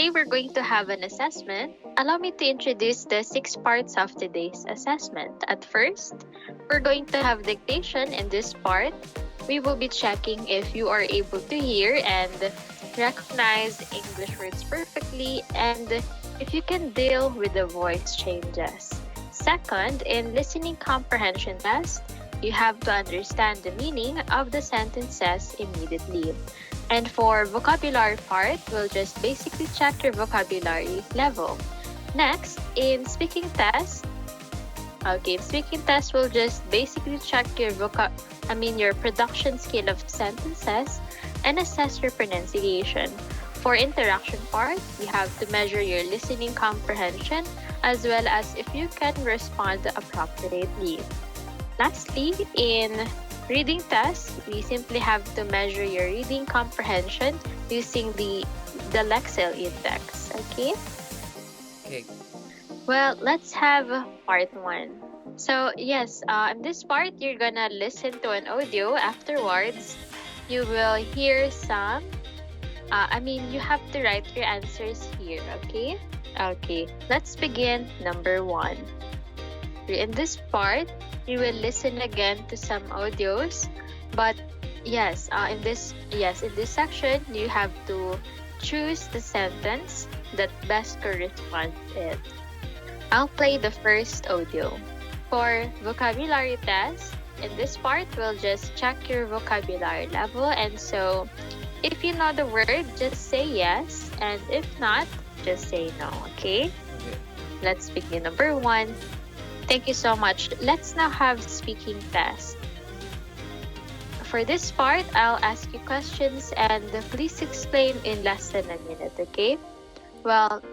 today we're going to have an assessment. Allow me to introduce the 6 parts of today's assessment. At first, we're going to have dictation. In this part, we will be checking if you are able to hear and recognize English words perfectly and if you can deal with the voice changes. Second, in listening comprehension test, you have to understand the meaning of the sentences immediately. And for vocabulary part, we'll just basically check your vocabulary level. Next, in speaking test, we'll just basically check your production skill of sentences and assess your pronunciation. For interaction part, we have to measure your listening comprehension as well as if you can respond appropriately. Lastly, in reading test, we simply have to measure your reading comprehension using the Lexile index. Okay? Okay. Well, let's have part 1. So yes, in this part, you're gonna listen to an audio. Afterwards, you will hear some. You have to write your answers here. Okay? Okay. Let's begin. Number 1. In this part, you will listen again to some audios, but in this section you have to choose the sentence that best corresponds it. I'll play the first audio. For vocabulary test, in this part we'll just check your vocabulary level, and so if you know the word, just say yes, and if not, just say no. Okay? Let's begin. Number 1. Thank you so much. Let's now have speaking test. For this part, I'll ask you questions and please explain in less than a minute, okay? Well,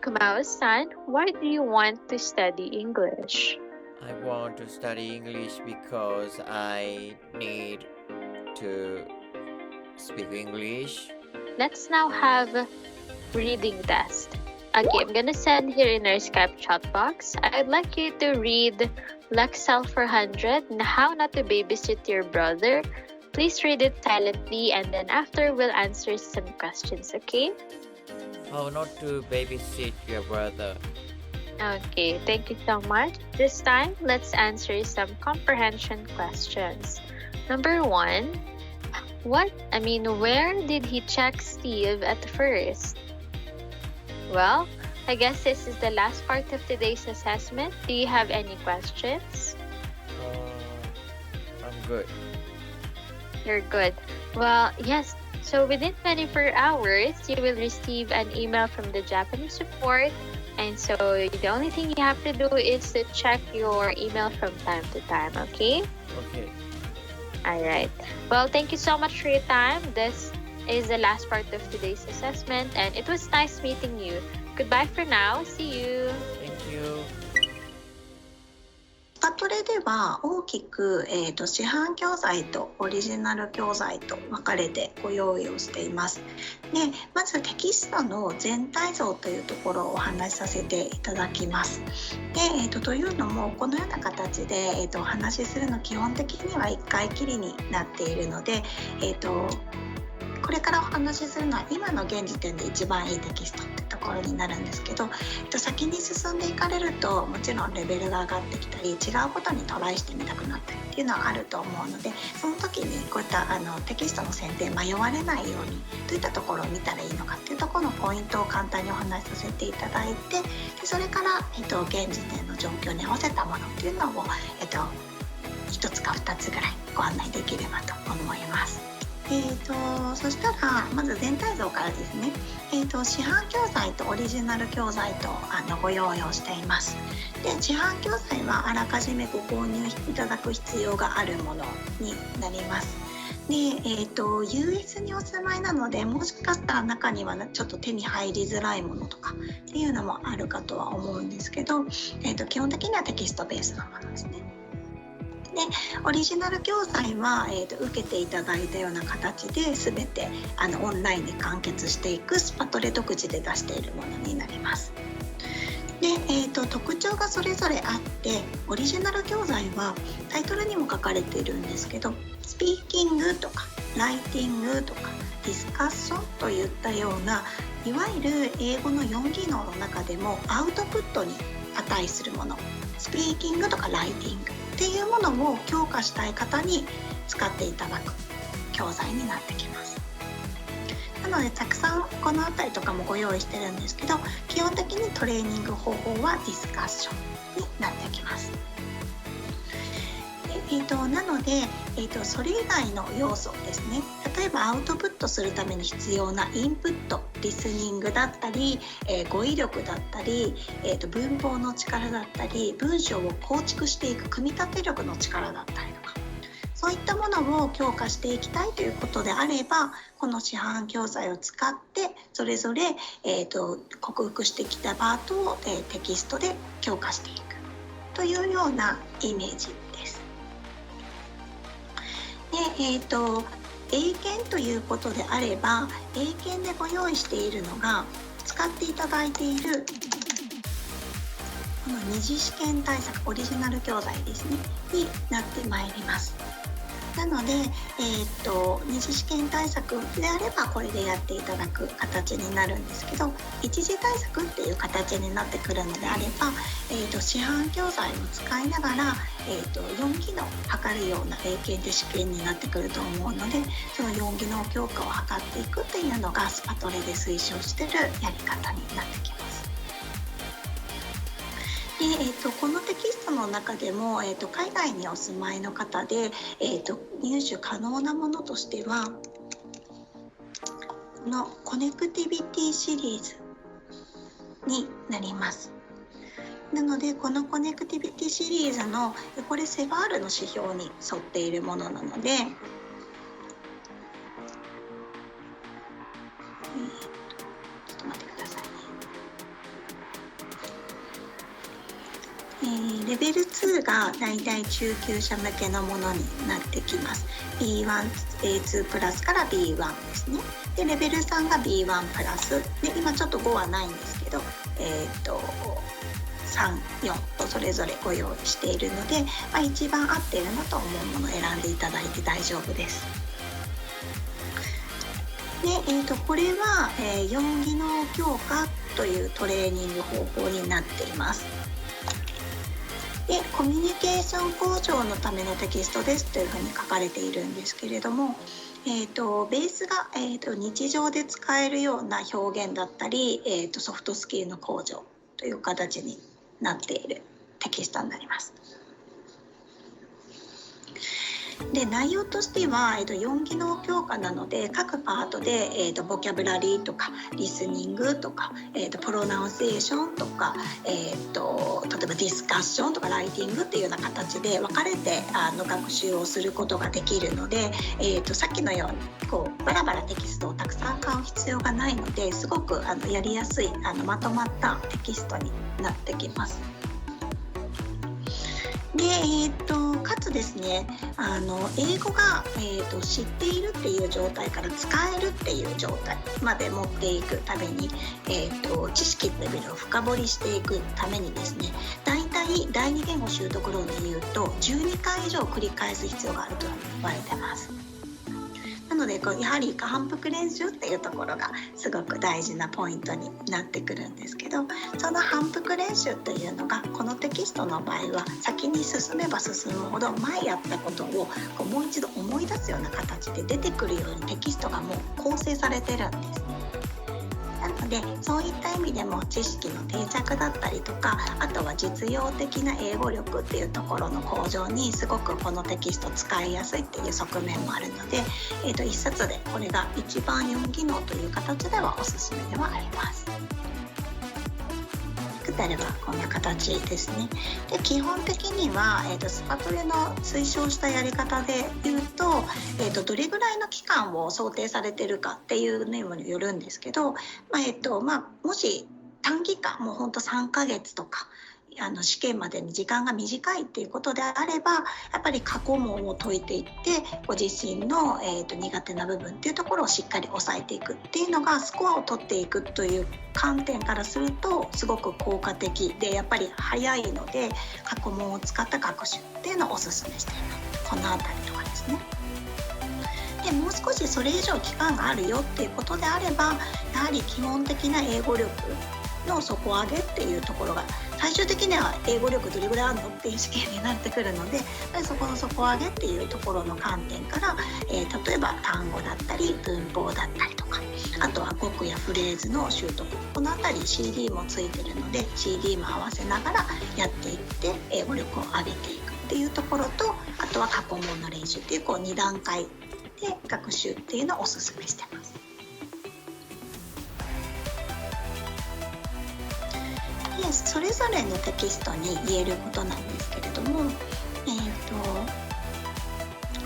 Kumao-san, why do you want to study English? I want to study English because I need to speak English. Let's now have reading test. Okay, I'm gonna send here in our Skype chat box. I'd like you to read Lexile 400, How Not to Babysit Your Brother. Please read it silently and then after we'll answer some questions, okay? How not to babysit your brother. Okay, thank you so much. This time, let's answer some comprehension questions. Number 1, where did he check Steve at first? Well, I guess this is the last part of today's assessment. Do you have any questions? I'm good. You're good. Well, yes. So within 24 hours, you will receive an email from the Japanese support. And so the only thing you have to do is to check your email from time to time, okay? Okay. Alright. Well, thank you so much for your time. This is the last part of today's assessment and it was nice meeting you. Goodbye for now. See you. Thank you. スパトレでは大きく、市販教材とオリジナル教材と分かれてご用意をしています。で、まずテキストの全体像というところをお話しさせていただきます。で、というのもこのような形で、お話しするの基本的には1回きりになっているので、これからお話しするのは今の現時点で一番いいテキストってところになるんですけど、先に進んでいかれるともちろんレベルが上がってきたり違うことにトライしてみたくなったりっていうのはあると思うので、その時にこういったテキストの選定迷われないようにどういったところを見たらいいのかっていうところのポイントを簡単にお話しさせていただいて、でそれから、現時点の状況に合わせたものっていうのを、1つか2つぐらいご案内できればと思います。そしたらまず全体像からですね、市販教材とオリジナル教材とご用意をしています。で、市販教材はあらかじめご購入いただく必要があるものになります。で、US にお住まいなのでもしかしたら中にはちょっと手に入りづらいものとかっていうのもあるかとは思うんですけど、基本的にはテキストベースのものですね。で、オリジナル教材は、受けていただいたような形で全てオンラインで完結していくスパトレ独自で出しているものになります。で、特徴がそれぞれあって、オリジナル教材はタイトルにも書かれているんですけど、スピーキングとかライティングとかディスカッションといったようないわゆる英語の4技能の中でもアウトプットに値するもの、スピーキングとかライティングっていうものを強化したい方に使っていただく教材になってきます。なのでたくさんこのあたりとかもご用意してるんですけど、基本的にトレーニング方法はディスカッションになってきます。なので、それ以外の要素ですね、例えばアウトプットするために必要なインプット、リスニングだったり、語彙力だったり、文法の力だったり、文章を構築していく組み立て力の力だったりとか、そういったものを強化していきたいということであれば、この市販教材を使ってそれぞれ、克服してきたパートを、テキストで強化していくというようなイメージです。で、英検ということであれば、英検でご用意しているのが、使っていただいているこの二次試験対策オリジナル教材ですねになってまいります。なので、二次試験対策であればこれでやっていただく形になるんですけど、一次対策っていう形になってくるのであれば、市販教材を使いながら、4技能を測るような英検で試験になってくると思うので、その4技能強化を図っていくっていうのがスパトレで推奨しているやり方になってきます。で、このテキストの中でも、海外にお住まいの方で、入手可能なものとしては、このコネクティビティシリーズになります。なのでこのコネクティビティシリーズのこれセバールの指標に沿っているものなので、ちょっと待ってくださいね。レベル2がだいたい中級者向けのものになってきます。B1、A2 プラスから B1 ですね。で、レベル3が B1 プラス。で、今ちょっと5はないんですけど、3、4とそれぞれご用意しているので、一番合っているなと思うものを選んでいただいて大丈夫です。で、これは、4技能強化というトレーニング方法になっています。で、コミュニケーション向上のためのテキストですというふうに書かれているんですけれども、ベースが、日常で使えるような表現だったり、ソフトスキルの向上という形になっているテキストになります。で、内容としては、4技能強化なので各パートで、ボキャブラリーとかリスニングとか、プロナウンセーションとか、例えばディスカッションとかライティングっていうような形で分かれて学習をすることができるので、さっきのようにバラバラテキストをたくさん買う必要がないので、すごくやりやすいまとまったテキストになってきます。で、かつですね、英語が、知っているっていう状態から使えるっていう状態まで持っていくために、知識レベルを深掘りしていくためにですね、だいたい第二言語習得論でいうと12回以上繰り返す必要があると言われてます。なのでやはり反復練習っていうところがすごく大事なポイントになってくるんですけど、その反復練習っていうのがこのテキストの場合は先に進めば進むほど前やったことをもう一度思い出すような形で出てくるようにテキストがもう構成されてるんですね。なのでそういった意味でも知識の定着だったりとか、あとは実用的な英語力っていうところの向上にすごくこのテキスト使いやすいっていう側面もあるので、一冊でこれが一番4技能という形ではおすすめではあります。であればこんな形ですね。で、基本的には、スパトレの推奨したやり方で言うと、どれぐらいの期間を想定されているかっていうのによるんですけど、もし短期間もうほんと3ヶ月とか試験までに時間が短いっていうことであれば、やっぱり過去問を解いていってご自身の、苦手な部分っていうところをしっかり抑えていくっていうのが、スコアを取っていくという観点からするとすごく効果的で、やっぱり早いので過去問を使った学習っていうのをおすすめしています。このあたりとかですね。で、でもう少しそれ以上期間があるよっていうことであれば、やはり基本的な英語力の底上げっていうところが、最終的には英語力どれぐらいあるのっていう試験になってくるので、そこの底上げっていうところの観点から、例えば単語だったり文法だったりとか、あとは語句やフレーズの習得、このあたり CD もついてるので CD も合わせながらやっていって英語力を上げていくっていうところと、あとは過去問の練習っていう2段階で学習っていうのをおすすめしてます。でそれぞれのテキストに言えることなんですけれども、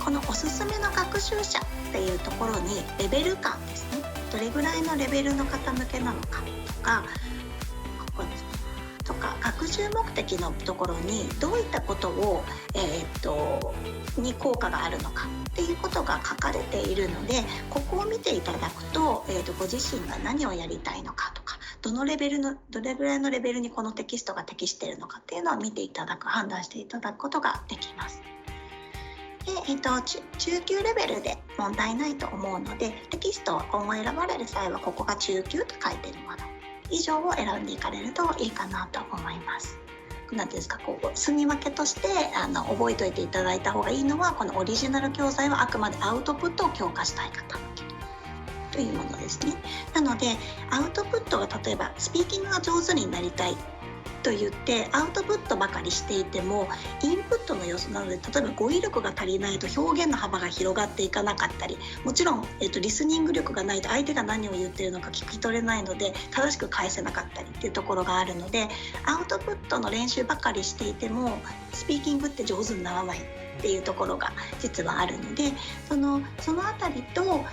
このおすすめの学習者っていうところにレベル感ですね、どれぐらいのレベルの方向けなのかとか、ここですねとか、学習目的のところにどういったことを、に効果があるのかっていうことが書かれているので、ここを見ていただくと、ご自身が何をやりたいのかとか、どれぐらいのレベルにこのテキストが適しているのかっていうのを見ていただく、判断していただくことができます。で中級レベルで問題ないと思うので、テキストを今後選ばれる際はここが中級と書いているもの以上を選んでいかれるといいかなと思います。なんていうんですか、住み分けとして覚えておいていただいた方がいいのは、このオリジナル教材はあくまでアウトプットを強化したい方向けというものですね。なのでアウトプットが、例えばスピーキングが上手になりたいと言ってアウトプットばかりしていても、インプットの要素なので、例えば語彙力が足りないと表現の幅が広がっていかなかったり、もちろん、リスニング力がないと相手が何を言っているのか聞き取れないので正しく返せなかったりっていうところがあるので、アウトプットの練習ばかりしていてもスピーキングって上手にならないっていうところが実はあるので、そのあたりと、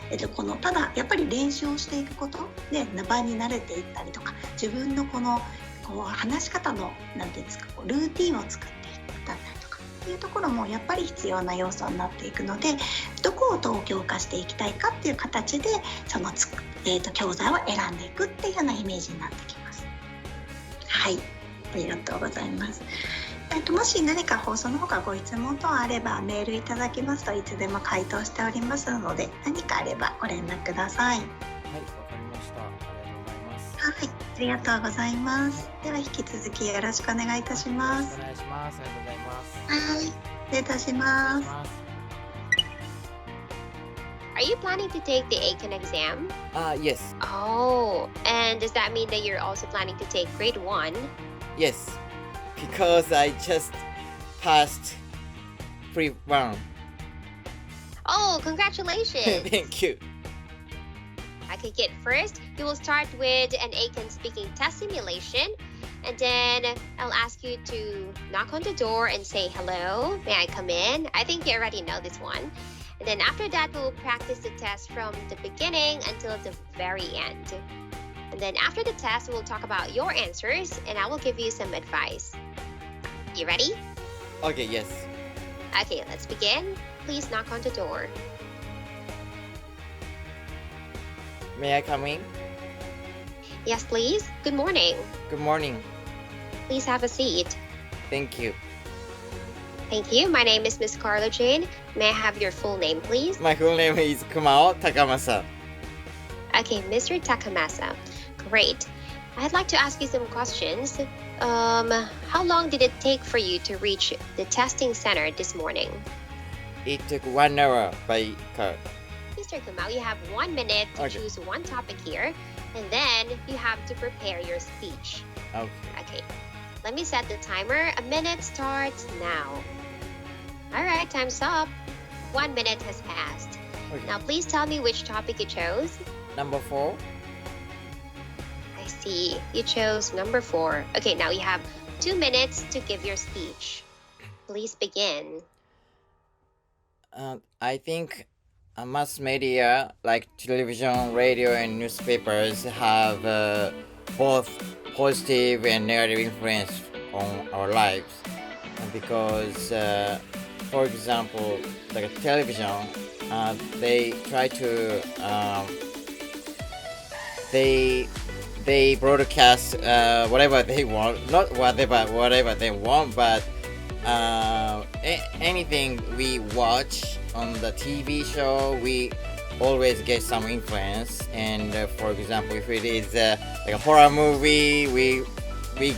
ただやっぱり練習をしていくことで場に慣れていったりとか、自分の話し方のなんていうんですか、ルーティンを作っていくだったりとかっていうところもやっぱり必要な要素になっていくので、どこをどう強化していきたいかっていう形で教材を選んでいくっていうようなイメージになってきます。はい、ありがとうございます。もし何か放送の方がご質問等あればメールいただきますといつでも回答しておりますので、何かあればご連絡ください。はい、わかりました。はい、ありがとうございます。では引き続きよろしくお願いいたします。お願いします。ありがとうございます。はい、失礼いたします。Are you planning to take the ACAN exam? Yes. Oh, and does that mean that you're also planning to take grade 1? Yes. Because I just passed pre-1. Oh, congratulations! Thank you. Okay, kid. First, you will start with an ACAN speaking test simulation, and then I'll ask you to knock on the door and say, hello, may I come in? I think you already know this one. And then after that, we'll practice the test from the beginning until the very end. And then after the test, we'll talk about your answers, and I will give you some advice. You ready? Okay, yes. Okay, let's begin. Please knock on the door. May I come in? Yes, please. Good morning. Good morning. Please have a seat. Thank you. Thank you. My name is Miss Carla Jane. May I have your full name, please? My full name is Kumao Takamasa. Okay, Mr. Takamasa. Great. I'd like to ask you some questions. How long did it take for you to reach the testing center this morning? It took 1 hour by car. Mr. Kumao, you have 1 minute to Okay. choose one topic here, and then you have to prepare your speech. Okay. Okay, let me set the timer. A minute starts now. All right, time's up. 1 minute has passed. Okay. Now, please tell me which topic you chose. Number 4. I see. You chose number 4. Okay, now you have 2 minutes to give your speech. Please begin. I think mass media like television, radio, and newspapers have both positive and negative influence on our lives. Because, for example, like television, they try to they broadcast whatever they want, not whatever they want, but anything we watch on the TV show, we always get some influence. And for example, if it is like a horror movie, we will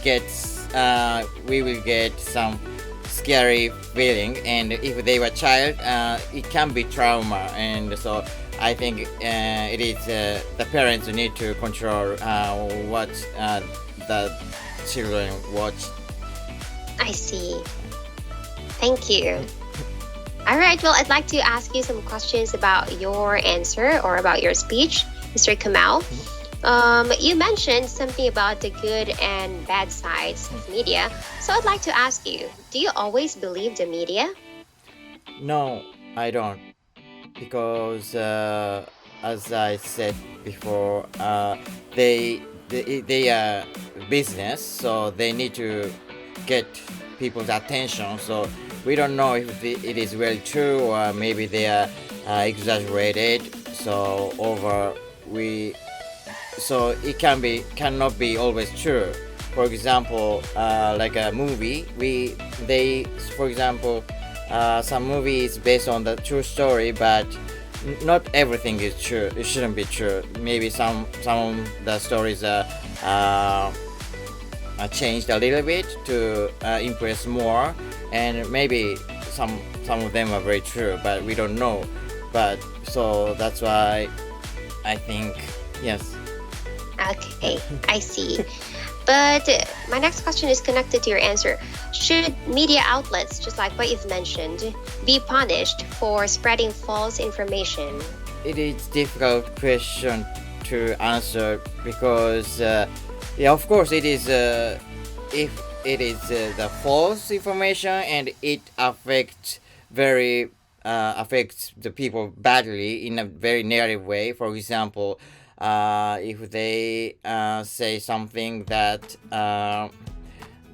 get some scary feeling. And if they were child, it can be trauma. And so I think it is the parents need to control what the children watch. I see. Thank you. All right, well, I'd like to ask you some questions about your answer or about your speech, Mr. Kamau. You mentioned something about the good and bad sides of media. So I'd like to ask you, do you always believe the media? No, I don't. Because as I said before, they are business, so they need to get people's attention. So we don't know if it is really true or maybe they are exaggerated. So it cannot be always true. For example, like a movie, for example, some movies based on the true story, but not everything is true. It shouldn't be true. Maybe some of the stories are changed a little bit to impress more, and maybe some of them are very true, but we don't know. But so that's why I think yes. Okay, I see. But my next question is connected to your answer. Should media outlets, just like what you've mentioned, be punished for spreading false information? It is a difficult question to answer because, of course, it is. If it is the false information and it affects the people badly in a very negative way. For example, if they say something that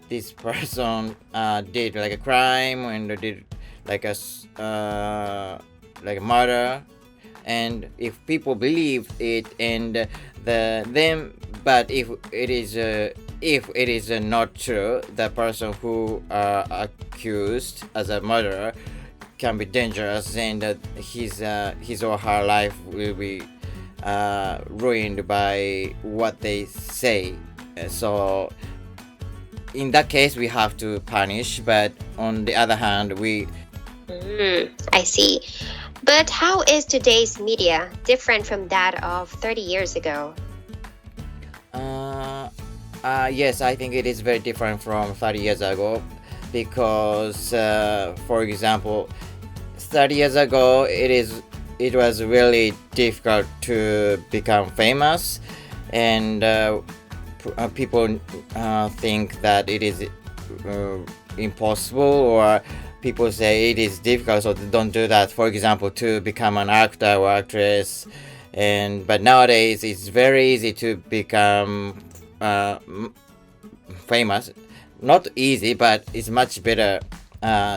this person did like a crime and did like a murder, and if people believe it, and but if it is not true, the person who accused as a murderer can be dangerous, and his or her life will be ruined by what they say. So in that case we have to punish, but on the other hand I see. But how is today's media different from that of 30 years ago? Yes, I think it is very different from 30 years ago because for example 30 years ago it was really difficult to become famous, and people think that it is impossible, or people say it is difficult, so don't do that, for example, to become an actor or actress. But nowadays it's very easy to become famous. Not easy, but it's much better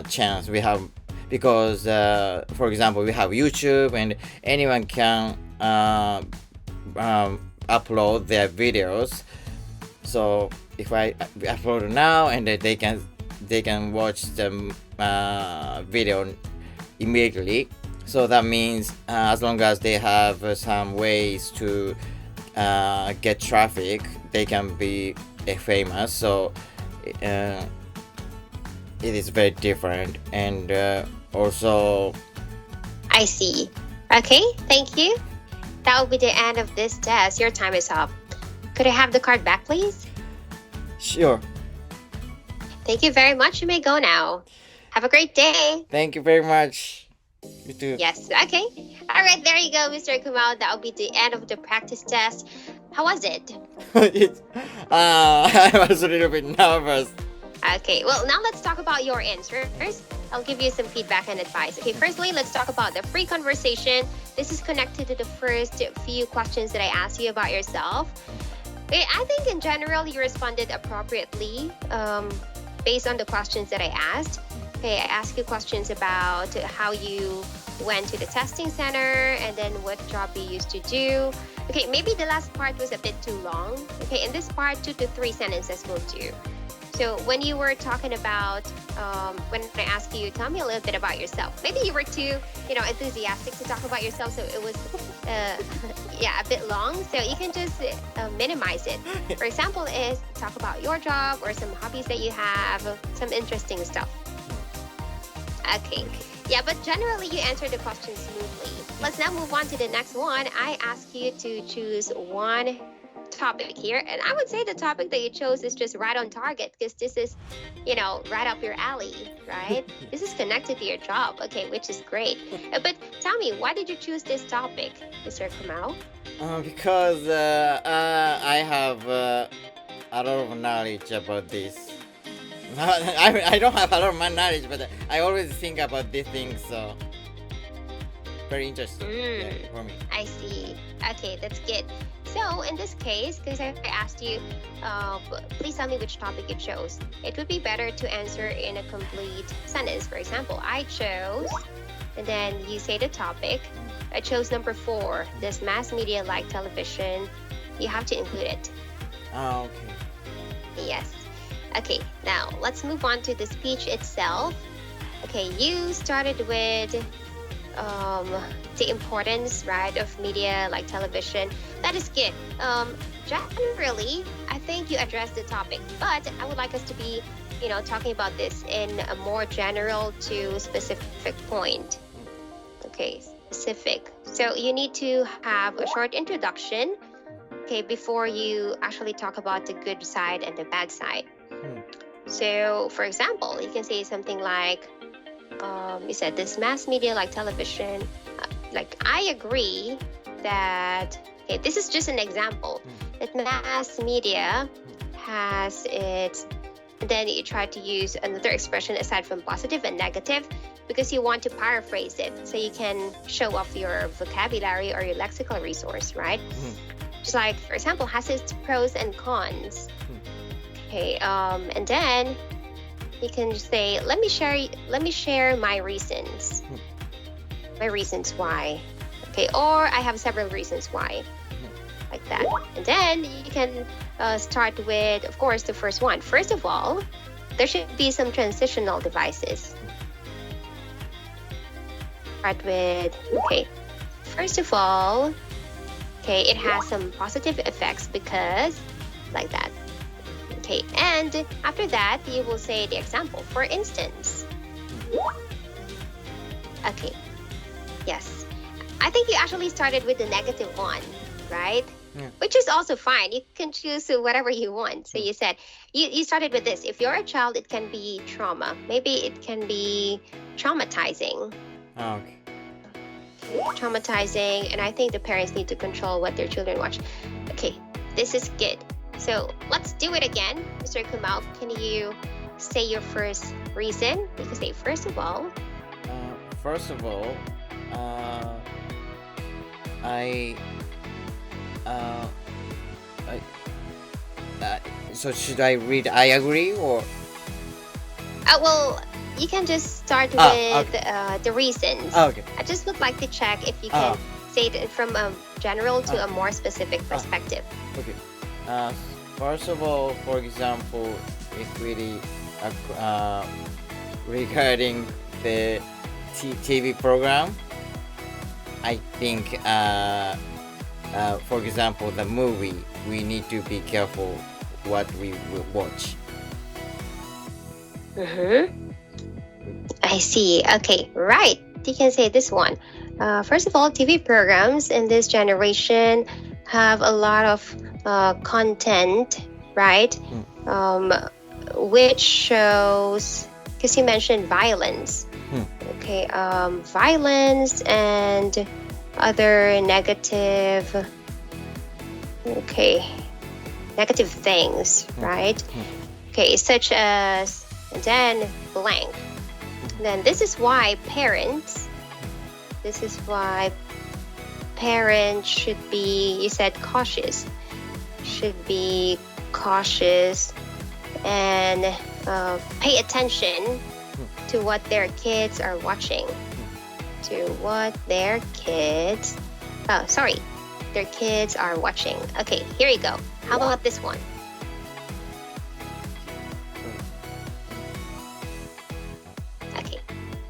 chance we have, because for example we have YouTube and anyone can upload their videos. So if I upload now, and they can watch the video immediately. So that means as long as they have some ways to get traffic, they can be famous. So it is very different, and also I see. Okay, thank you. That will be the end of this test. Your time is up. Could I have the card back, please? Sure. Thank you very much. You may go now. Have a great day. Thank you very much. You too. Yes, okay. All right, there you go, Mr. Kumao. That will be the end of the practice test. How was it? I was a little bit nervous. Okay, well, now let's talk about your answers. I'll give you some feedback and advice. Okay, firstly, let's talk about the free conversation. This is connected to the first few questions that I asked you about yourself. Okay, I think in general, you responded appropriately based on the questions that I asked. Okay, I asked you questions about how you went to the testing center and then what job you used to do. Okay, maybe the last part was a bit too long. Okay, in this part, 2 to 3 sentences will do. So So when you were talking about, when I asked you, tell me a little bit about yourself. Maybe you were too, enthusiastic to talk about yourself, so it was, a bit long. So you can just minimize it. For example, is talk about your job or some hobbies that you have, some interesting stuff. Okay. Yeah, but generally you answered the question smoothly. Let's now move on to the next one. I ask you to choose one topic here, and I would say the topic that you chose is just right on target because this is, right up your alley, right? This is connected to your job, okay, which is great. But tell me, why did you choose this topic, Mr. Kamau? Because I have a lot of knowledge about this. I don't have a lot of knowledge, but I always think about these things, so very interesting for me. I see. Okay, that's good. So in this case, because I asked you, please tell me which topic you chose. It would be better to answer in a complete sentence. For example, I chose, and then you say the topic. I chose number 4, this mass media like television. You have to include it. Okay. Yes. Okay, now let's move on to the speech itself. Okay, you started with the importance, right, of media like television. That is good. Generally, I think you addressed the topic, but I would like us to be, talking about this in a more general to specific point. Okay, specific. So you need to have a short introduction, okay, before you actually talk about the good side and the bad side. So, for example, you can say something like, you said this mass media like television, I agree that, okay, this is just an example, that mass media has its, and then you try to use another expression aside from positive and negative because you want to paraphrase it so you can show off your vocabulary or your lexical resource, right? Just like, for example, has its pros and cons. Okay, and then you can say, let me share my reasons. My reasons why. Okay, or I have several reasons why. Like that. And then you can start with, of course, the first one. First of all, there should be some transitional devices. Start with, okay, first of all, okay, it has some positive effects because, like that. Okay, and after that, you will say the example. For instance, okay, yes. I think you actually started with the negative one, right? Yeah. Which is also fine. You can choose whatever you want. So you said, you started with this. If you're a child, it can be trauma. Maybe it can be traumatizing. Okay. Traumatizing, and I think the parents need to control what their children watch. Okay, this is good. So let's do it again. Mr. Kumau, can you say your first reason? You can say, first of all. So should I read I agree or? Well, you can just start with okay. The reasons. Okay. I just would like to check if you can say it from a general to a more specific perspective. Okay. First of all, for example, equity regarding the TV program, I think, for example, the movie, we need to be careful what we will watch. I see. Okay, right. You can say this one. First of all, TV programs in this generation have a lot of content, right? Which shows, because you mentioned violence. Okay, violence and other negative things, right? Okay, such as, and then blank. Then this is why parents should be, you said cautious, should be cautious and pay attention to what their kids are watching. Their kids are watching. Okay, here you go. How about this one?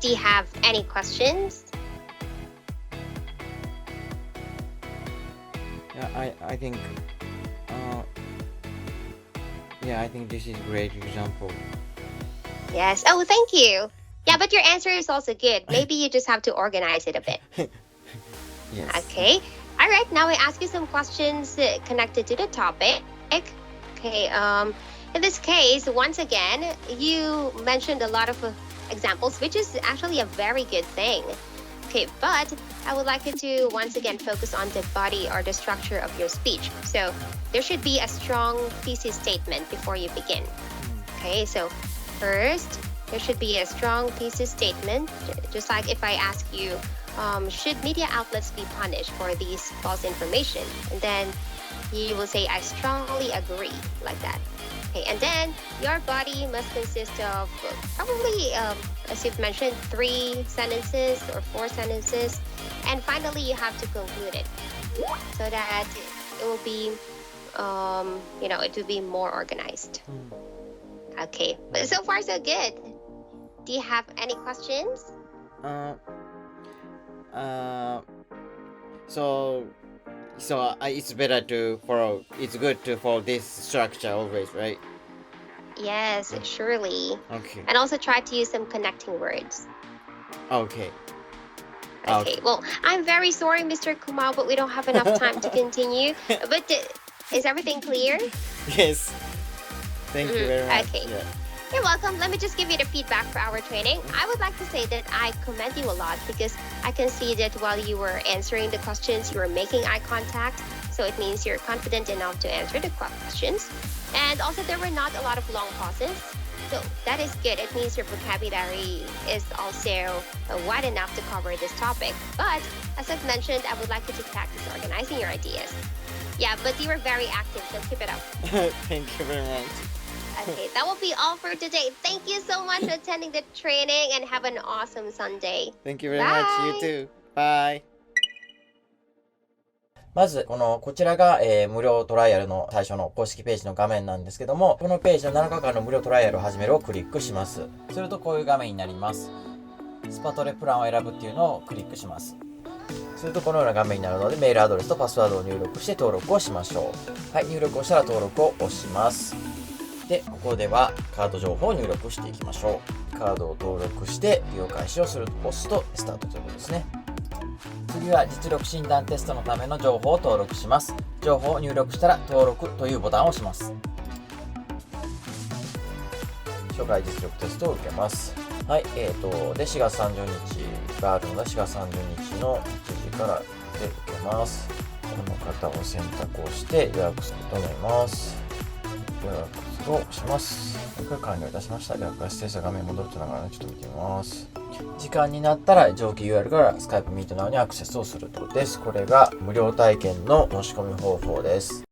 Do you have any questions? Yeah, I think I think this is a great example. Yes. Oh, thank you. Yeah, but your answer is also good. Maybe you just have to organize it a bit. Yes. Okay. All right. Now I ask you some questions connected to the topic. Okay. In this case, once again, you mentioned a lot of examples, which is actually a very good thing. Okay, but I would like you to once again focus on the body or the structure of your speech. So there should be a strong thesis statement before you begin. Okay, so first, there should be a strong thesis statement, just like if I ask you, should media outlets be punished for these false information? And then you will say, I strongly agree, like that. Okay, and then your body must consist of probably, as you've mentioned, 3 sentences or 4 sentences. And finally, you have to conclude it so that it will be, it will be more organized. Okay, but so far so good. Do you have any questions? So it's better to follow. It's good to follow this structure always, right? Yes, surely. Okay. And also try to use some connecting words. Okay. Okay. Well, I'm very sorry, Mr. Kumao, but we don't have enough time to continue. But is everything clear? Yes. Thank you very much. Okay. Yeah. You're welcome. Let me just give you the feedback for our training. I would like to say that I commend you a lot because I can see that while you were answering the questions, you were making eye contact. So it means you're confident enough to answer the questions. And also there were not a lot of long pauses. So that is good. It means your vocabulary is also wide enough to cover this topic. But as I've mentioned, I would like you to practice organizing your ideas. Yeah, but you were very active, so keep it up. Thank you very much. Okay, that will be all for today. Thank you so much for attending the training and have an awesome Sunday. Thank you very much. You too. Bye. まず、こちらが、無料トライアルの最初の公式ページの画面なんですけども、このページの7日間の無料トライアルを始めるをクリックします。するとこういう画面になります。スパトレプランを選ぶっていうのをクリックします。するとこのような画面になるので、メールアドレスとパスワードを入力して登録をしましょう。はい、入力をしたら登録を押します。で、ここではカード情報を入力していきましょう。カードを登録して利用開始をすると押すとスタートということですね。次は実力診断テストのための情報を登録します。情報を入力したら登録というボタンを押します。初回実力テストを受けます。はい、で4月30日があるので4月30日の1時からで受けます。この方を選択をして予約すると思います。予約を押します。これ完了いたしました。予約が指定した画面に戻るとながらちょっと見てみます。時間になったら上記 URL からスカイプミートなどにアクセスをするとです。これが無料体験の申し込み方法です。